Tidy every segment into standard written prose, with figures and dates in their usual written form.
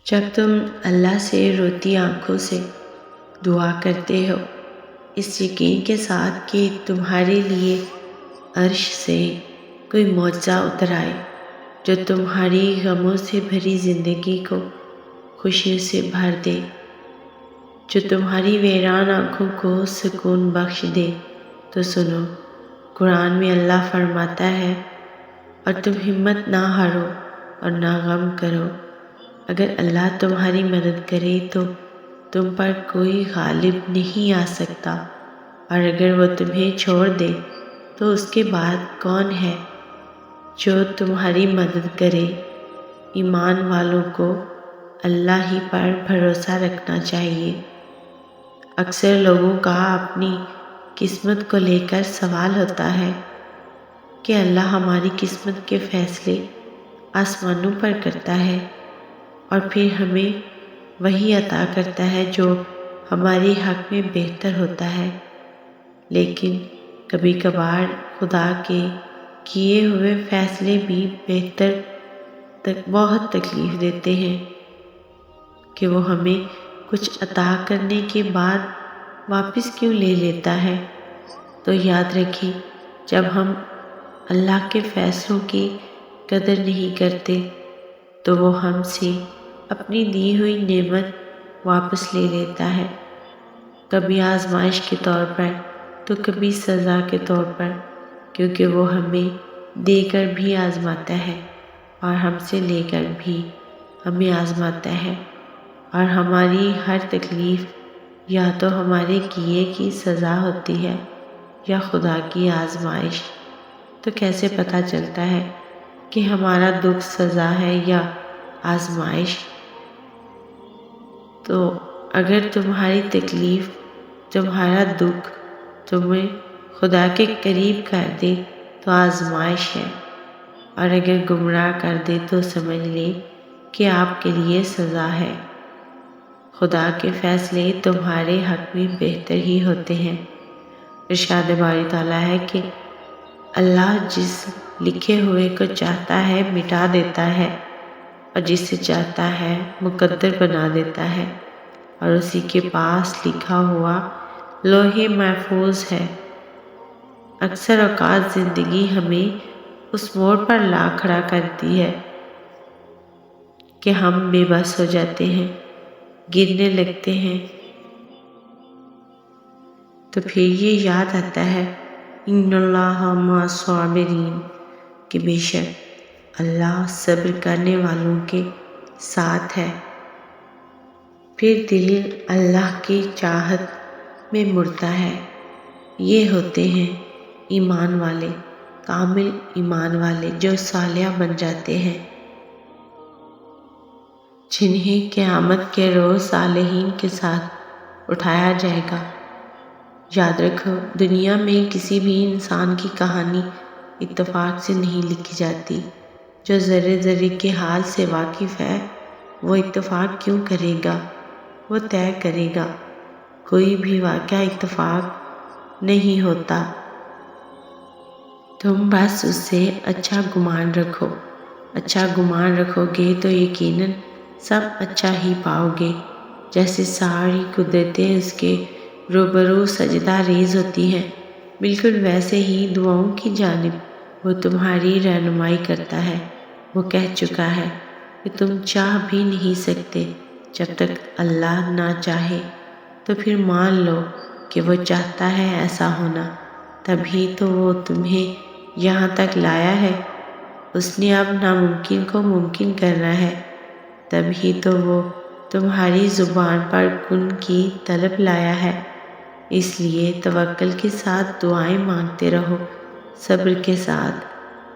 جب تم اللہ سے روتی آنکھوں سے دعا کرتے ہو اس یقین کے ساتھ کہ تمہارے لیے عرش سے کوئی معجزہ اتر آئے جو تمہاری غموں سے بھری زندگی کو خوشیوں سے بھر دے، جو تمہاری ویران آنکھوں کو سکون بخش دے، تو سنو، قرآن میں اللہ فرماتا ہے، اور تم ہمت نہ ہارو اور نہ غم کرو، اگر اللہ تمہاری مدد کرے تو تم پر کوئی غالب نہیں آ سکتا، اور اگر وہ تمہیں چھوڑ دے تو اس کے بعد کون ہے جو تمہاری مدد کرے۔ ایمان والوں کو اللہ ہی پر بھروسہ رکھنا چاہیے۔ اکثر لوگوں کا اپنی قسمت کو لے کر سوال ہوتا ہے کہ اللہ ہماری قسمت کے فیصلے آسمانوں پر کرتا ہے اور پھر ہمیں وہی عطا کرتا ہے جو ہمارے حق میں بہتر ہوتا ہے، لیکن کبھی کبھار خدا کے کیے ہوئے فیصلے بھی بہت تکلیف دیتے ہیں کہ وہ ہمیں کچھ عطا کرنے کے بعد واپس کیوں لے لیتا ہے۔ تو یاد رکھیں، جب ہم اللہ کے فیصلوں کی قدر نہیں کرتے تو وہ ہم سے اپنی دی ہوئی نعمت واپس لے لیتا ہے، کبھی آزمائش کے طور پر تو کبھی سزا کے طور پر، کیونکہ وہ ہمیں دے کر بھی آزماتا ہے اور ہم سے لے کر بھی ہمیں آزماتا ہے، اور ہماری ہر تکلیف یا تو ہمارے کیے کی سزا ہوتی ہے یا خدا کی آزمائش۔ تو کیسے پتہ چلتا ہے کہ ہمارا دکھ سزا ہے یا آزمائش؟ تو اگر تمہاری تکلیف، تمہارا دکھ تمہیں خدا کے قریب کر دے تو آزمائش ہے، اور اگر گمراہ کر دے تو سمجھ لے کہ آپ کے لیے سزا ہے۔ خدا کے فیصلے تمہارے حق میں بہتر ہی ہوتے ہیں۔ ارشاد باری تعالیٰ ہے کہ اللہ جس لکھے ہوئے کو چاہتا ہے مٹا دیتا ہے، اور جسے چاہتا ہے مقدر بنا دیتا ہے، اور اسی کے پاس لکھا ہوا لوح محفوظ ہے۔ اکثر اوقات زندگی ہمیں اس موڑ پر لا کھڑا کرتی ہے کہ ہم بے بس ہو جاتے ہیں، گرنے لگتے ہیں، تو پھر یہ یاد آتا ہے ان اللہ مع الصابرین، کہ بے شک اللہ صبر کرنے والوں کے ساتھ ہے۔ پھر دل اللہ کی چاہت میں مڑتا ہے۔ یہ ہوتے ہیں ایمان والے، کامل ایمان والے، جو صالح بن جاتے ہیں، جنہیں قیامت کے روز صالحین کے ساتھ اٹھایا جائے گا۔ یاد رکھو، دنیا میں کسی بھی انسان کی کہانی اتفاق سے نہیں لکھی جاتی۔ جو ذرے ذرے کے حال سے واقف ہے وہ اتفاق کیوں کرے گا؟ وہ طے کرے گا۔ کوئی بھی واقعہ اتفاق نہیں ہوتا۔ تم بس اس سے اچھا گمان رکھو۔ اچھا گمان رکھو گے تو یقیناً سب اچھا ہی پاؤ گے۔ جیسے ساری قدرتیں اس کے روبرو سجدہ ریز ہوتی ہیں، بالکل ویسے ہی دعاؤں کی جانب وہ تمہاری رہنمائی کرتا ہے۔ وہ کہہ چکا ہے کہ تم چاہ بھی نہیں سکتے جب تک اللہ نہ چاہے، تو پھر مان لو کہ وہ چاہتا ہے ایسا ہونا، تبھی تو وہ تمہیں یہاں تک لایا ہے۔ اس نے اب ناممکن کو ممکن کرنا ہے، تبھی تو وہ تمہاری زبان پر کن کی طلب لایا ہے۔ اس لیے توکل کے ساتھ دعائیں مانگتے رہو، صبر کے ساتھ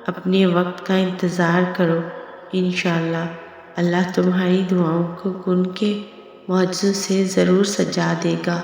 اپنے وقت کا انتظار کرو۔ انشاءاللہ اللہ تمہاری دعاؤں کو کن کے معجزوں سے ضرور سجا دے گا۔